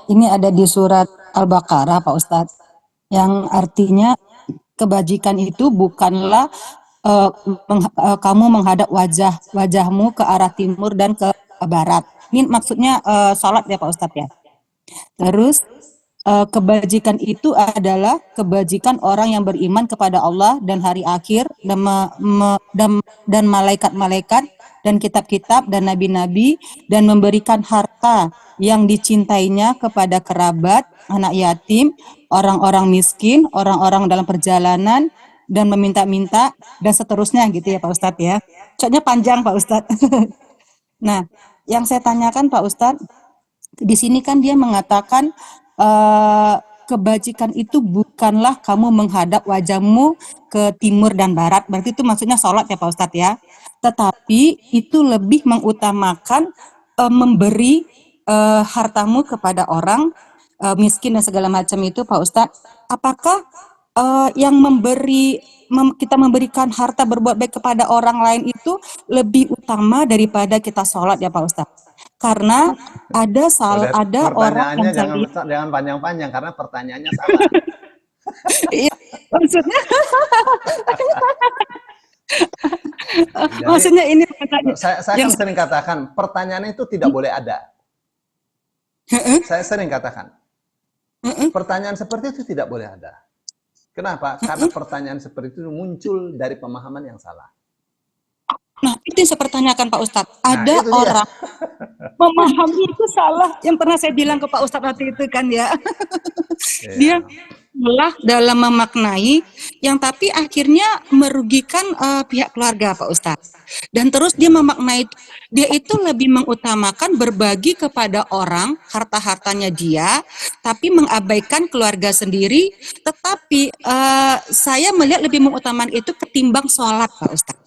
ini ada di surat Al-Baqarah, Pak Ustadz, yang artinya kebajikan itu bukanlah kamu menghadap wajahmu ke arah timur dan ke barat. Ini maksudnya sholat ya Pak Ustadz ya. Terus kebajikan itu adalah kebajikan orang yang beriman kepada Allah dan hari akhir dan malaikat-malaikat dan kitab-kitab dan nabi-nabi dan memberikan harta yang dicintainya kepada kerabat, anak yatim, orang-orang miskin, orang-orang dalam perjalanan dan meminta-minta dan seterusnya gitu ya Pak Ustadz ya. Soalnya panjang Pak Ustadz. Nah, yang saya tanyakan Pak Ustadz, di sini kan dia mengatakan kebajikan itu bukanlah kamu menghadap wajahmu ke timur dan barat. Berarti itu maksudnya sholat ya Pak Ustadz ya. Tetapi itu lebih mengutamakan memberi hartamu kepada orang miskin dan segala macam itu Pak Ustadz. Apakah yang kita memberikan harta berbuat baik kepada orang lain itu lebih utama daripada kita sholat ya Pak Ustadz? Karena ada orang yang Pertanyaannya jangan panjang-panjang karena pertanyaannya salah. Iya, maksudnya Jadi, maksudnya ini saya kan sering katakan pertanyaan itu tidak boleh ada. Saya sering katakan pertanyaan seperti itu tidak boleh ada. Kenapa? Karena pertanyaan seperti itu muncul dari pemahaman yang salah. Nah, itu yang saya pertanyakan Pak Ustadz. Ada orang memahami itu salah. Yang pernah saya bilang ke Pak Ustadz waktu itu kan ya. Dia salah dalam memaknai yang tapi akhirnya merugikan pihak keluarga Pak Ustadz. Dan terus dia memaknai, dia itu lebih mengutamakan berbagi kepada orang harta-hartanya dia, tapi mengabaikan keluarga sendiri. Tetapi saya melihat lebih mengutamakan itu ketimbang sholat Pak Ustadz.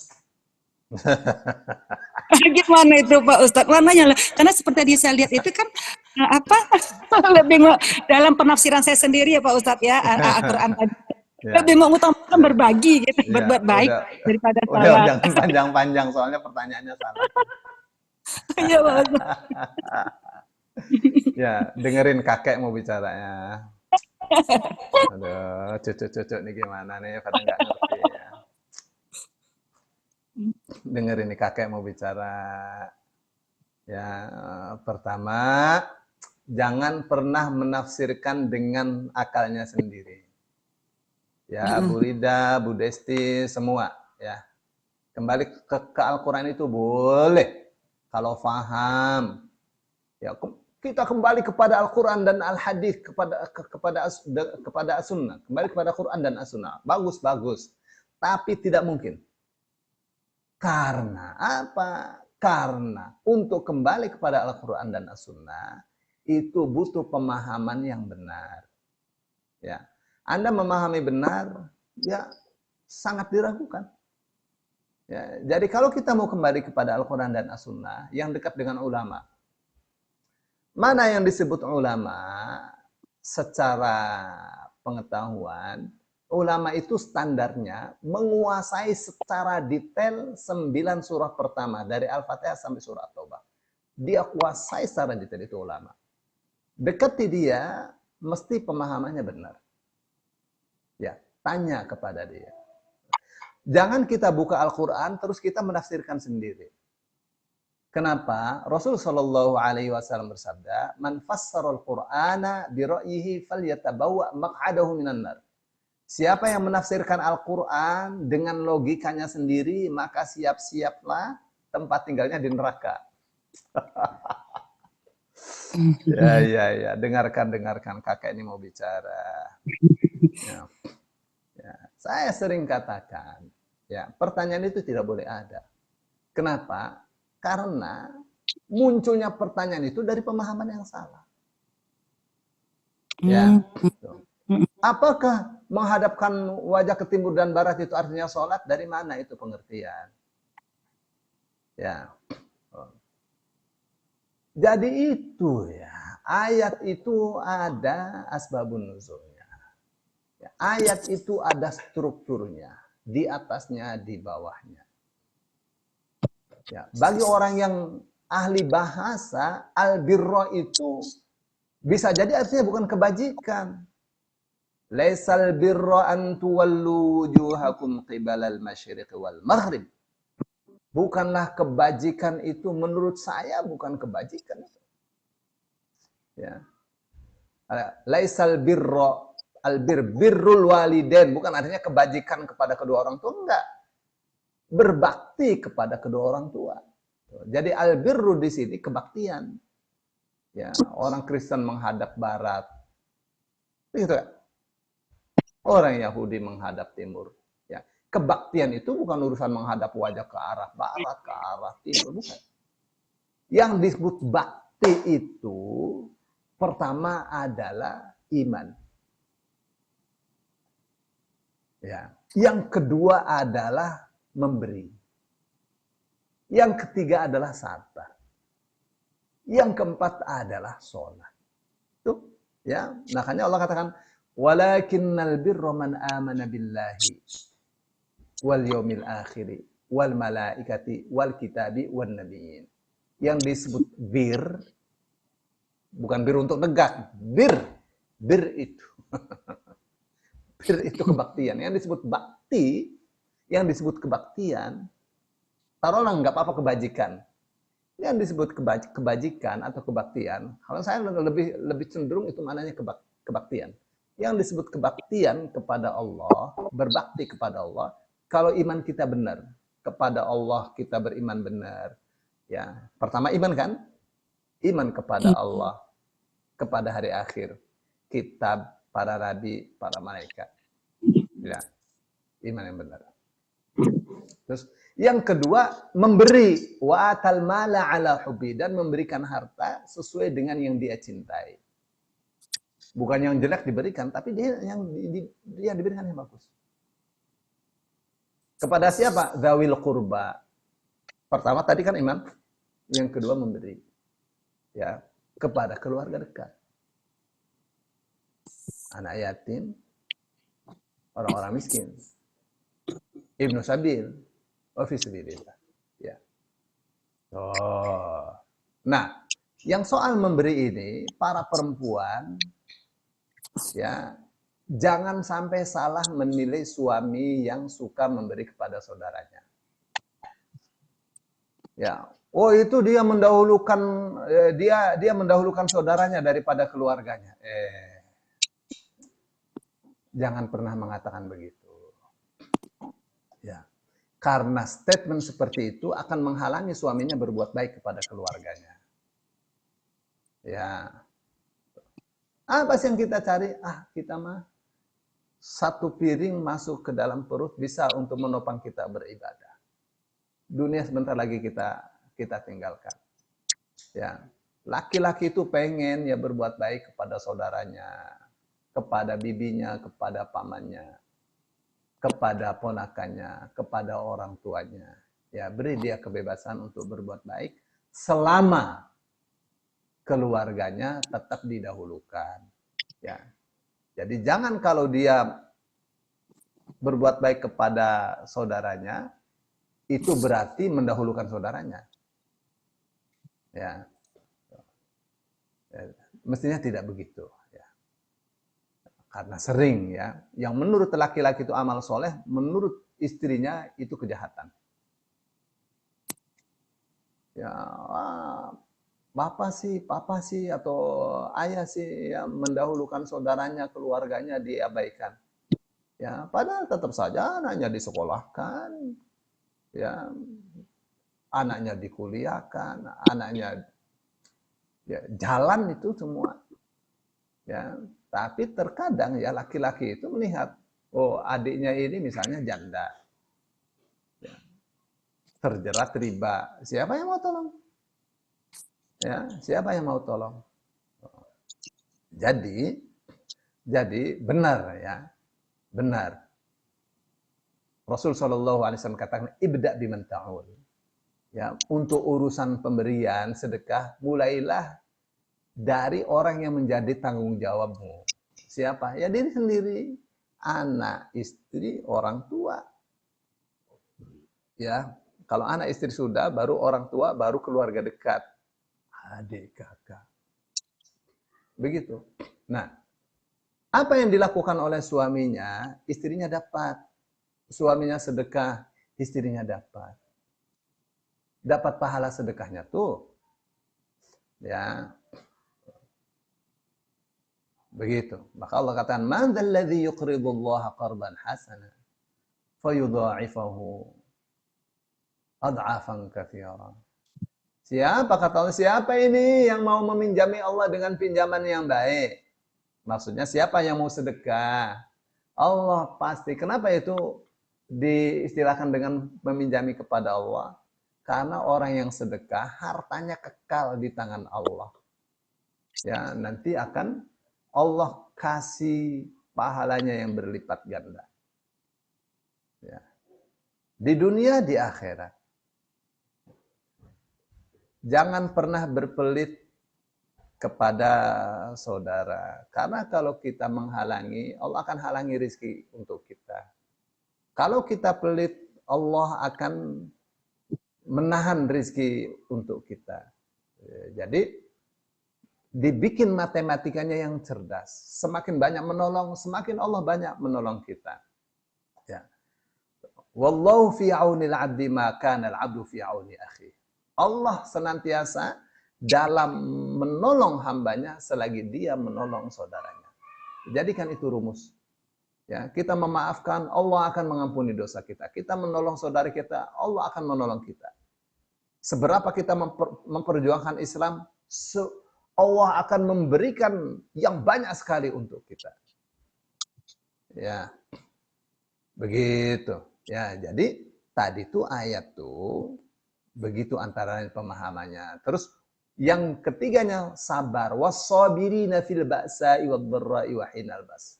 Gimana itu Pak Ustadz? Warnanya, karena seperti tadi saya lihat itu kan lebih dalam penafsiran saya sendiri ya Pak Ustadz ya, Al-Quran tadi lebih mengutamakan berbagi gitu, berbuat baik daripada sholat. Jangan panjang-panjang soalnya pertanyaannya salah. Iya Pak Ustadz. Ya, dengerin kakek mau bicara ya. Aduh, cucu-cucu nih gimana nih, pada nggak ngerti ya. Dengerin nih kakek mau bicara. Ya, pertama, jangan pernah menafsirkan dengan akalnya sendiri. Ya, Bu Rida, Bu Desti, semua ya. Kembali ke Al-Quran itu boleh. Kalau paham, ya kita kembali kepada Al-Quran dan Al-Hadis, kepada As-Sunnah. Kembali kepada Quran dan As-Sunnah. Bagus. Tapi tidak mungkin. Karena apa? Karena untuk kembali kepada Al-Quran dan As-Sunnah itu butuh pemahaman yang benar. Ya, Anda memahami benar, ya sangat diragukan. Ya, jadi kalau kita mau kembali kepada Al-Quran dan As-Sunnah yang dekat dengan ulama, mana yang disebut ulama secara pengetahuan? Ulama itu standarnya menguasai secara detail 9 surah pertama dari Al-Fatihah sampai surah Taubah. Dia kuasai secara detail itu ulama. Dekati dia, mesti pemahamannya benar. Ya, tanya kepada dia. Jangan kita buka Al-Quran terus kita menafsirkan sendiri. Kenapa? Rasul Shallallahu Alaihi Wasallam bersabda, "Man fassarul Qur'ana bi ra'yihi falyatabawwa maq'adahu minan nar." Siapa yang menafsirkan Al-Quran dengan logikanya sendiri, maka siap-siaplah tempat tinggalnya di neraka. Ya. Dengarkan. Kakek ini mau bicara. Ya. Saya sering katakan, ya, pertanyaan itu tidak boleh ada. Kenapa? Karena munculnya pertanyaan itu dari pemahaman yang salah. Ya. Apakah menghadapkan wajah ke timur dan barat itu artinya sholat? Dari mana itu pengertian? Ya. Jadi itu ya, ayat itu ada asbabun nuzulnya. Ya, ayat itu ada strukturnya, di atasnya, di bawahnya. Ya, bagi orang yang ahli bahasa, al-birra itu Bisa jadi artinya bukan kebajikan. Laisal birra an tuwallu wujuhakum qibalal masyriq wal maghrib. Bukanlah kebajikan itu, menurut saya bukan kebajikan. Ya. Laisal birra birrul walidain, bukan artinya kebajikan kepada kedua orang tua, enggak. Berbakti kepada kedua orang tua. Jadi albirru di sini kebaktian. Ya, orang Kristen menghadap barat. Gitu ya. Orang Yahudi menghadap timur. Ya, kebaktian itu bukan urusan menghadap wajah ke arah barat, ke arah timur, bukan. Yang disebut bakti itu pertama adalah iman. Ya. Yang kedua adalah memberi. Yang ketiga adalah sabar. Yang keempat adalah sholat. Tuh, ya. Makanya Allah katakan, walakinnal birra man amana billahi wal yaumil akhiri wal malaikati wal kitabi wan nabiyyin. Yang disebut bir bukan bir untuk negak, bir itu. Bir itu kebaktian. Yang disebut bakti, yang disebut kebaktian, taruhlah nggak apa-apa kebajikan. Yang disebut kebajikan atau kebaktian, kalau saya lebih cenderung itu maknanya kebaktian. Yang disebut kebaktian kepada Allah, berbakti kepada Allah, kalau iman kita benar, kepada Allah kita beriman benar. Ya, pertama iman kan? Iman kepada Allah, kepada hari akhir, kitab, para nabi, para malaikat. Ya, iman yang benar. Terus yang kedua, memberi, wa atal mala ala hubbi, dan memberikan harta sesuai dengan yang dia cintai. Bukan yang jelek diberikan, tapi dia yang diberikan yang bagus. Kepada siapa? Dzawil qurba. Pertama tadi kan iman, yang kedua memberi. Ya, kepada keluarga dekat. Anak yatim, orang-orang miskin, ibnu sabil, wa fi sabilillah. Ya. Oh. Nah, yang soal memberi ini, para perempuan ya, jangan sampai salah menilai suami yang suka memberi kepada saudaranya. Ya, oh itu dia mendahulukan dia mendahulukan saudaranya daripada keluarganya. Jangan pernah mengatakan begitu. Ya. Karena statement seperti itu akan menghalangi suaminya berbuat baik kepada keluarganya. Ya. Apa sih yang kita cari? Kita mah satu piring masuk ke dalam perut bisa untuk menopang kita beribadah. Dunia sebentar lagi kita tinggalkan. Ya. Laki-laki itu pengen ya berbuat baik kepada saudaranya, kepada bibinya, kepada pamannya, kepada ponakannya, kepada orang tuanya. Ya, beri dia kebebasan untuk berbuat baik selama keluarganya tetap didahulukan. Ya. Jadi jangan kalau dia berbuat baik kepada saudaranya, itu berarti mendahulukan saudaranya. Ya. Mestinya tidak begitu. Ya. Karena sering ya, yang menurut laki-laki itu amal soleh, menurut istrinya itu kejahatan. Ya, bapak sih, papa sih, atau ayah sih yang mendahulukan saudaranya, keluarganya diabaikan. Ya, padahal tetap saja anaknya disekolahkan, ya, anaknya dikuliahkan, anaknya ya, jalan itu semua. Ya, tapi terkadang ya laki-laki itu melihat, oh adiknya ini misalnya janda, ya, terjerat riba, siapa yang mau tolong? Ya, siapa yang mau tolong? Jadi benar ya, benar. Rasul Shallallahu Alaihi Wasallam katakan, ibda biman ta'ul. Ya, untuk urusan pemberian sedekah, mulailah dari orang yang menjadi tanggung jawabmu. Siapa? Ya diri sendiri, anak, istri, orang tua. Ya, kalau anak istri sudah, baru orang tua, baru keluarga dekat, adik, kakak. Begitu. Nah, apa yang dilakukan oleh suaminya, istrinya dapat. Suaminya sedekah, istrinya dapat. Dapat pahala sedekahnya tuh. Ya, begitu. Maka Allah katakan, "Man dzalladzi yuqridullaha qardan hasana fayudha'ifahu ad'afan katsira." Siapa kata Allah, siapa ini yang mau meminjami Allah dengan pinjaman yang baik? Maksudnya siapa yang mau sedekah? Allah pasti. Kenapa itu diistilahkan dengan meminjami kepada Allah? Karena orang yang sedekah hartanya kekal di tangan Allah. Ya, nanti akan Allah kasih pahalanya yang berlipat ganda. Ya. Di dunia, di akhirat. Jangan pernah berpelit kepada saudara. Karena kalau kita menghalangi, Allah akan halangi rezeki untuk kita. Kalau kita pelit, Allah akan menahan rezeki untuk kita. Jadi, dibikin matematikanya yang cerdas. Semakin banyak menolong, semakin Allah banyak menolong kita. Ya. Wallahu fi aunil 'abdi ma kana al-'abdu fi auni akhi. Allah senantiasa dalam menolong hambanya selagi dia menolong saudaranya. Jadikan itu rumus. Ya, kita memaafkan, Allah akan mengampuni dosa kita. Kita menolong saudara kita, Allah akan menolong kita. Seberapa kita memperjuangkan Islam, Allah akan memberikan yang banyak sekali untuk kita. Ya, begitu. Ya, jadi tadi tuh ayat tuh begitu antara pemahamannya. Terus yang ketiganya sabar, was-sabirina fil ba'sa'i wad-dharra'i wa hinal ba's.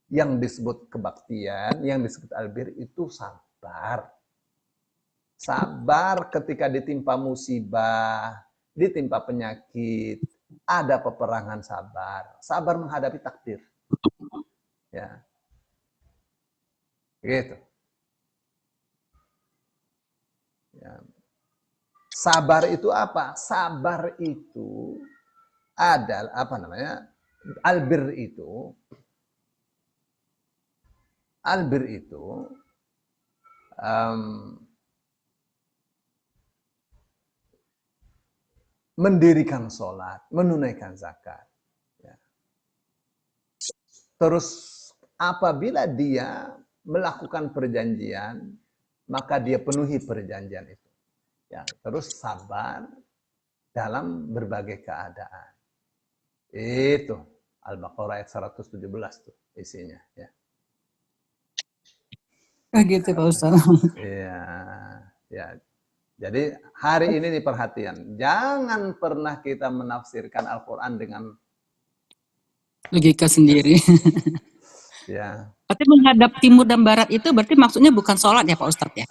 Yang disebut kebaktian, yang disebut albir itu sabar. Sabar ketika ditimpa musibah, ditimpa penyakit, ada peperangan, sabar. Sabar menghadapi takdir. Ya. Gitu. Ya. Sabar itu apa? Sabar itu adalah apa namanya? Albir itu mendirikan sholat, menunaikan zakat. Ya. Terus apabila dia melakukan perjanjian, maka dia penuhi perjanjian itu. Ya, terus sabar dalam berbagai keadaan. Itu Al-Baqarah ayat 117 tuh isinya. Ya. Gitu Pak Ustaz. Iya, ya. Jadi hari ini nih perhatian, jangan pernah kita menafsirkan Al-Quran dengan Logika sendiri. ya. Berarti menghadap timur dan barat itu berarti maksudnya bukan sholat ya Pak Ustadz ya?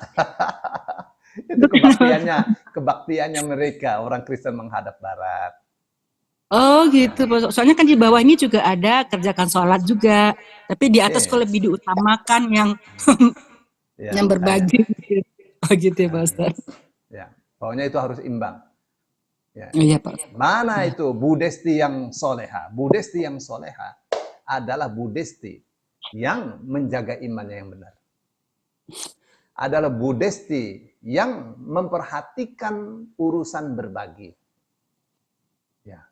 Itu kebaktiannya mereka, orang Kristen menghadap barat. Oh gitu, soalnya kan di bawah ini juga ada kerjakan sholat juga, tapi di atas kok lebih diutamakan yang Ya, yang berbagi. Oh gitu ya Pak Ustaz. Ya, pokoknya itu harus imbang. Ya. Iya Pak. Mana itu Budesti yang soleha? Budesti yang soleha adalah Budesti yang menjaga imannya yang benar. Adalah Budesti yang memperhatikan urusan berbagi. Ya.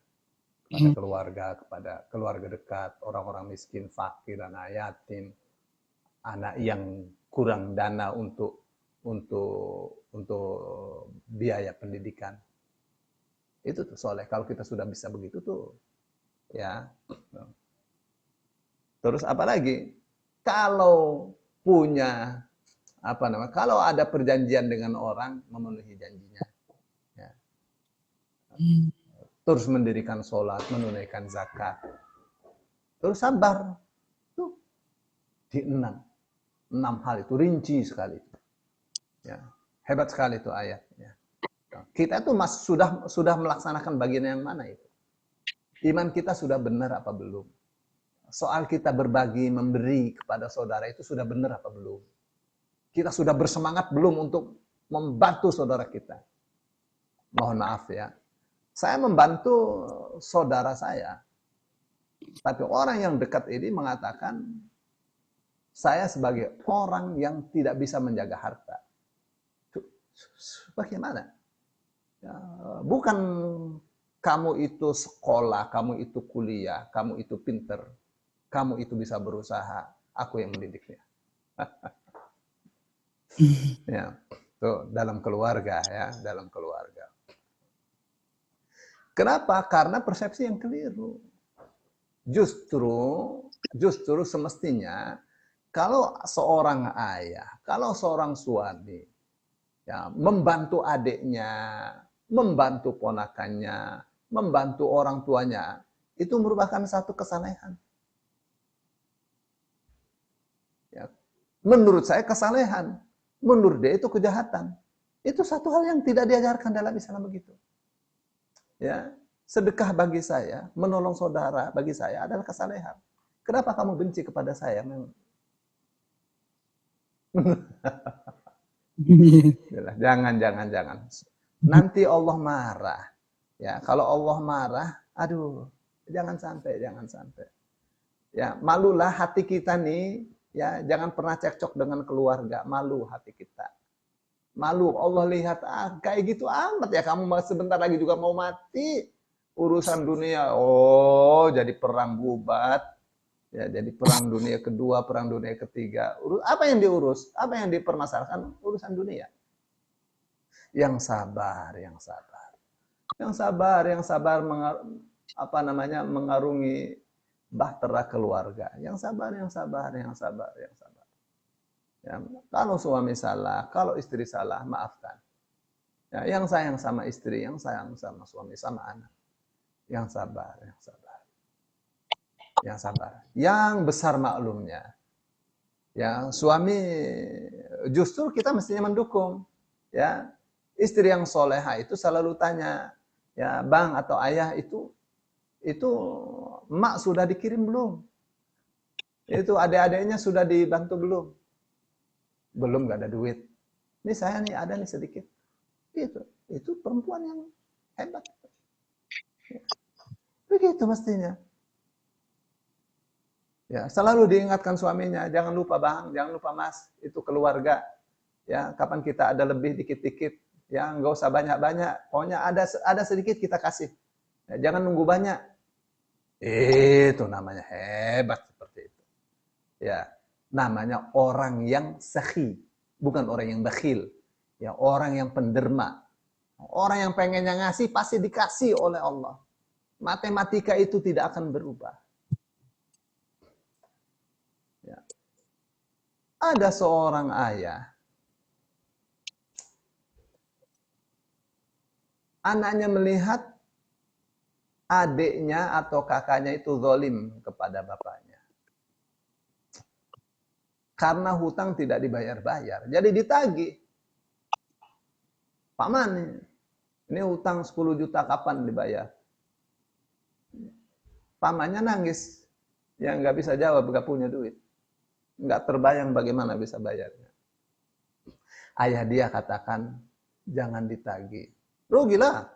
Kepada keluarga, kepada keluarga dekat, orang-orang miskin, fakir, anak yatim, anak yang kurang dana untuk biaya pendidikan. Itu tuh soleh. Kalau kita sudah bisa begitu tuh, ya. Terus apa lagi? Kalau punya apa namanya? Kalau ada perjanjian dengan orang, memenuhi janjinya. Ya. Terus mendirikan sholat, menunaikan zakat. Terus sabar. Tuh di 6 hal itu rinci sekali. Ya. Hebat sekali itu ayatnya. Kita tuh sudah melaksanakan bagian yang mana itu? Iman kita sudah benar apa belum? Soal kita berbagi, memberi kepada saudara itu sudah benar apa belum? Kita sudah bersemangat belum untuk membantu saudara kita? Mohon maaf ya. Saya membantu saudara saya. Tapi orang yang dekat ini mengatakan, saya sebagai orang yang tidak bisa menjaga harta. Bagaimana? Ya, bukan kamu itu sekolah, kamu itu kuliah, kamu itu pinter, kamu itu bisa berusaha, aku yang mendidiknya. Ya, tuh dalam keluarga ya, dalam keluarga. Kenapa? Karena persepsi yang keliru. Justru semestinya kalau seorang ayah, kalau seorang suami ya membantu adiknya, membantu ponakannya, membantu orang tuanya, itu merupakan satu kesalehan. Ya. Menurut saya kesalehan, menurut dia itu kejahatan. Itu satu hal yang tidak diajarkan dalam Islam begitu. Ya, sedekah bagi saya, menolong saudara bagi saya adalah kesalehan. Kenapa kamu benci kepada saya? Jangan. Nanti Allah marah. Ya, kalau Allah marah, aduh, jangan sampai. Ya, malulah hati kita nih, ya, jangan pernah cekcok dengan keluarga, malu hati kita. Malu, Allah lihat, kayak gitu amat ya, kamu sebentar lagi juga mau mati. Urusan dunia, jadi perang bubat. Ya, jadi perang dunia kedua, perang dunia ketiga. Apa yang diurus? Apa yang dipermasalahkan? Urusan dunia. Yang sabar. Yang sabar mengarungi bahtera keluarga. Yang sabar. Ya, kalau suami salah, kalau istri salah, maafkan. Ya, yang sayang sama istri, yang sayang sama suami, sama anak. Yang sabar. Yang besar maklumnya. Ya, suami justru kita mestinya mendukung. Ya, istri yang soleha itu selalu tanya, ya bang atau ayah itu emak sudah dikirim belum? Itu adik-adiknya sudah dibantu belum? Belum, gak ada duit. Ini saya nih ada nih sedikit. Itu perempuan yang hebat. Begitu mestinya. Ya, selalu diingatkan suaminya, jangan lupa bang, jangan lupa mas, itu keluarga. Ya, kapan kita ada lebih dikit-dikit, ya nggak usah banyak-banyak. Pokoknya ada sedikit kita kasih. Ya, jangan nunggu banyak. Itu namanya hebat seperti itu. Ya, namanya orang yang sakhi, bukan orang yang bakhil. Ya, orang yang penderma. Orang yang pengennya ngasih pasti dikasih oleh Allah. Matematika itu tidak akan berubah. Ya. Ada seorang ayah, anaknya melihat adiknya atau kakaknya itu zalim kepada bapaknya. Karena hutang tidak dibayar-bayar. Jadi ditagih. Paman, ini hutang 10 juta kapan dibayar? Pamannya nangis. Ya nggak bisa jawab, nggak punya duit. Nggak terbayang bagaimana bisa bayarnya. Ayah dia katakan, jangan ditagih. Rugilah.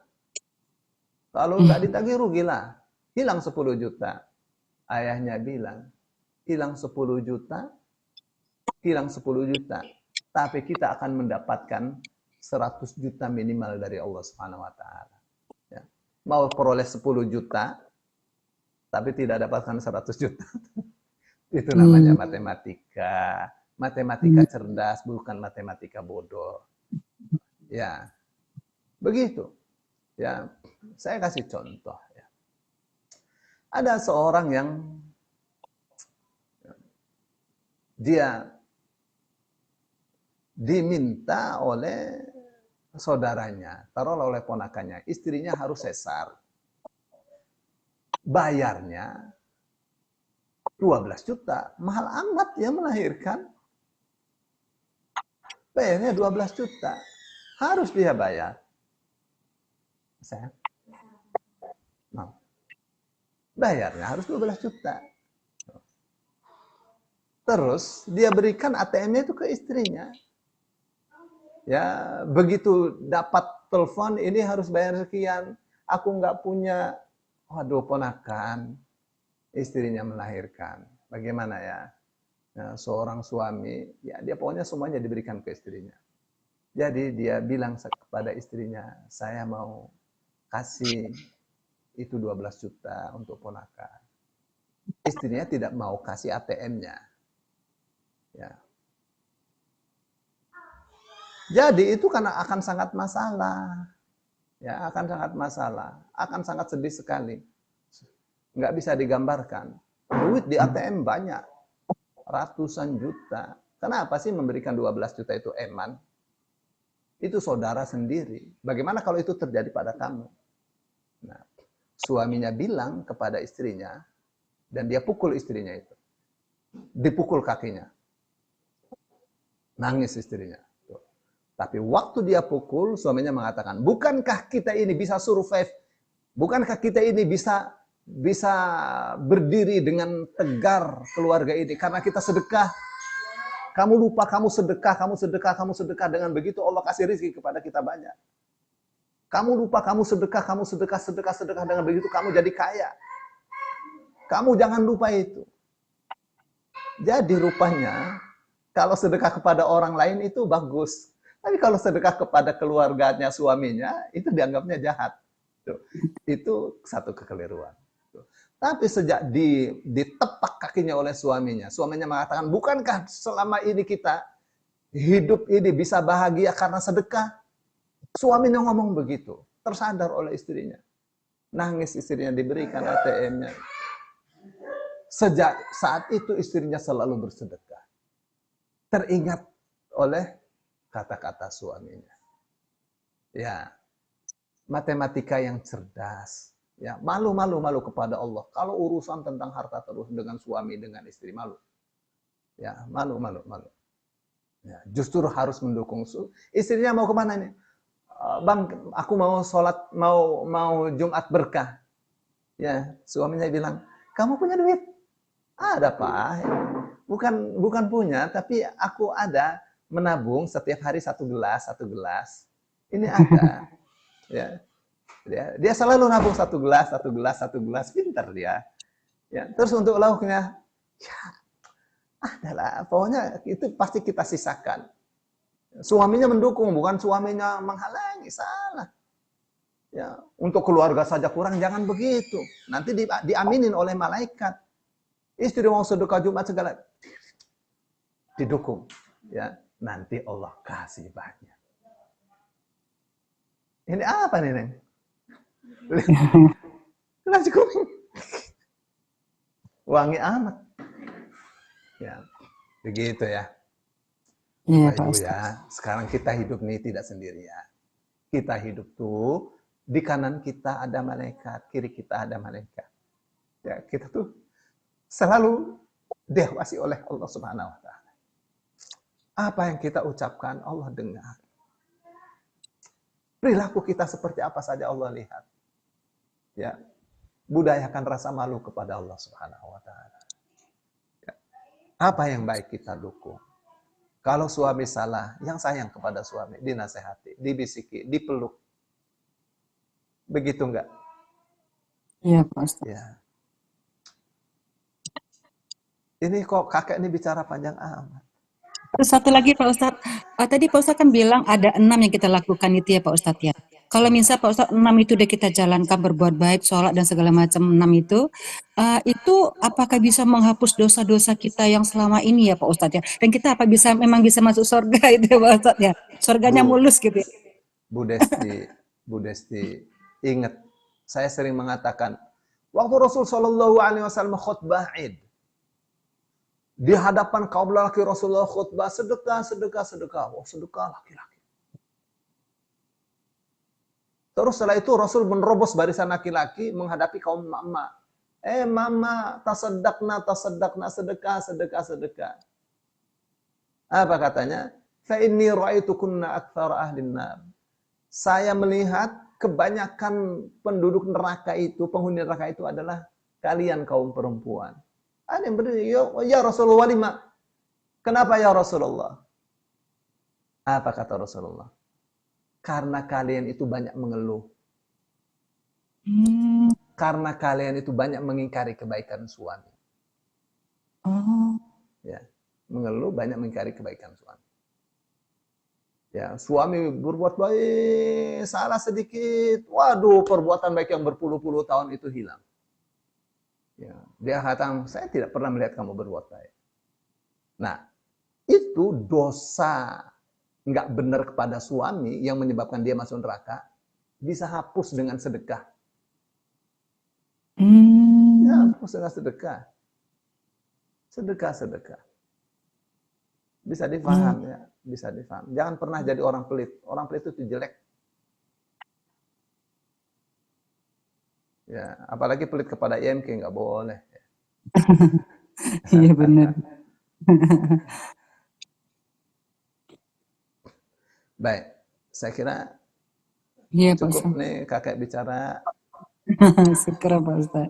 Kalau nggak ditagih, rugilah. Hilang 10 juta. Ayahnya bilang, hilang 10 juta, tapi kita akan mendapatkan 100 juta minimal dari Allah Subhanahu wa taala. Ya. Mau peroleh 10 juta tapi tidak dapatkan 100 juta. Itu namanya matematika. Matematika cerdas, bukan matematika bodoh. Ya. Begitu. Ya. Saya kasih contoh ya. Ada seorang yang dia diminta oleh saudaranya, taruhlah oleh ponakannya, istrinya harus sesar. Bayarnya 12 juta, mahal amat ya melahirkan. Bayarnya 12 juta, harus dia bayar. Saya, nah, bayarnya harus 12 juta. Terus dia berikan ATM-nya itu ke istrinya. Ya, begitu dapat telepon ini harus bayar sekian, aku nggak punya, waduh ponakan, istrinya melahirkan. Bagaimana ya? Nah, seorang suami, ya dia pokoknya semuanya diberikan ke istrinya. Jadi dia bilang kepada istrinya, saya mau kasih itu 12 juta untuk ponakan. Istrinya tidak mau kasih ATM-nya. Ya. Jadi itu karena akan sangat masalah. Ya, akan sangat masalah. Akan sangat sedih sekali. Nggak bisa digambarkan. Duit di ATM banyak. Ratusan juta. Kenapa sih memberikan 12 juta itu eman? Itu saudara sendiri. Bagaimana kalau itu terjadi pada kamu? Nah, suaminya bilang kepada istrinya, dan dia pukul istrinya itu. Dipukul kakinya. Nangis istrinya. Tapi waktu dia pukul, suaminya mengatakan, bukankah kita ini bisa survive? Bukankah kita ini bisa berdiri dengan tegar keluarga ini? Karena kita sedekah. Kamu lupa kamu sedekah, kamu sedekah, kamu sedekah. Dengan begitu Allah kasih rezeki kepada kita banyak. Kamu lupa kamu sedekah, kamu sedekah, sedekah, sedekah. Dengan begitu kamu jadi kaya. Kamu jangan lupa itu. Jadi rupanya, kalau sedekah kepada orang lain itu bagus. Tapi kalau sedekah kepada keluarganya, suaminya, itu dianggapnya jahat. Itu satu kekeliruan. Tapi sejak ditepak kakinya oleh suaminya mengatakan, bukankah selama ini kita hidup ini bisa bahagia karena sedekah? Suaminya ngomong begitu, tersadar oleh istrinya. Nangis istrinya, diberikan ATM-nya. Sejak saat itu istrinya selalu bersedekah. Teringat oleh kata-kata suaminya. Ya, matematika yang cerdas. Ya, malu kepada Allah. Kalau urusan tentang harta terus dengan suami, dengan istri, malu. Ya, malu. Ya, justru harus mendukung. Istrinya mau kemana nih? Bang, aku mau sholat, mau Jumat berkah. Ya, suaminya bilang, kamu punya duit? Ada Pak. Bukan punya, tapi aku ada menabung setiap hari satu gelas. Ini ada. Ya. Dia selalu nabung satu gelas, pintar dia. Ya, terus untuk lauknya, ya adalah, pokoknya itu pasti kita sisakan. Suaminya mendukung, bukan suaminya menghalangi, salah. Ya, untuk keluarga saja kurang, jangan begitu. Nanti diaminin oleh malaikat. Istri mau sedekah Jumat segala, didukung. Ya, nanti Allah kasih banyak. Ini apa nih, Neng? Nasi kuning. Wangi amat. Ya, begitu ya. Iya, Bapak Pak Ibu Ustadz. ya, sekarang kita hidup nih tidak sendirian. Kita hidup tuh, di kanan kita ada malaikat, kiri kita ada malaikat. Ya, kita tuh selalu diawasi oleh Allah Subhanahu wa taala. Apa yang kita ucapkan Allah dengar. Perilaku kita seperti apa saja Allah lihat. Ya, budayakan rasa malu kepada Allah Subhanahu wa taala. Ya. Apa yang baik kita dukung. Kalau suami salah, yang sayang kepada suami, dinasehati, dibisiki, dipeluk. Begitu enggak? Iya, Pak Ustadz. Ya. Ini kok kakek ini bicara panjang amat. Terus satu lagi Pak Ustadz, tadi Pak Ustadz kan bilang ada 6 yang kita lakukan itu ya Pak Ustadz ya. Kalau misal Pak Ustadz 6 itu udah kita jalankan, berbuat baik, sholat dan segala macam 6 itu apakah bisa menghapus dosa-dosa kita yang selama ini ya Pak Ustadz ya? Dan kita memang bisa masuk surga itu ya Pak Ustadz ya? Surganya Bu, mulus gitu ya. Bu Desti, ingat, saya sering mengatakan, waktu Rasul Shallallahu Alaihi Wasallam khutbah Id, di hadapan kaum laki Rasulullah khutbah sedekah. Oh, sedekah laki-laki. Terus setelah itu Rasul menerobos barisan laki-laki menghadapi kaum mama. Mama, tasaddaqna, sedekah. Apa katanya? Fa inni ra'aitukunna aktsara ahlin nar. Saya melihat kebanyakan penduduk neraka itu, penghuni neraka itu adalah kalian kaum perempuan. Ada yang berdiri, ya Rasulullah lima. Kenapa ya Rasulullah? Apa kata Rasulullah? Karena kalian itu banyak mengeluh. karena kalian itu banyak mengingkari kebaikan suami. Oh. Ya, mengeluh banyak mengingkari kebaikan suami. Ya, suami berbuat baik, salah sedikit, waduh, perbuatan baik yang berpuluh-puluh tahun itu hilang. Ya, dia katakan, saya tidak pernah melihat kamu berbuat baik. Nah, itu dosa nggak benar kepada suami yang menyebabkan dia masuk neraka, bisa hapus dengan sedekah. Ya, hapus dengan sedekah. Sedekah. Bisa difaham ya, bisa difaham. Jangan pernah jadi orang pelit. Orang pelit itu jelek. Ya, apalagi pelit kepada IMK nggak boleh. Iya benar. Baik, saya kira Iya Pak cukup Ustaz. nih kakek bicara. Syukur Pak Ustaz.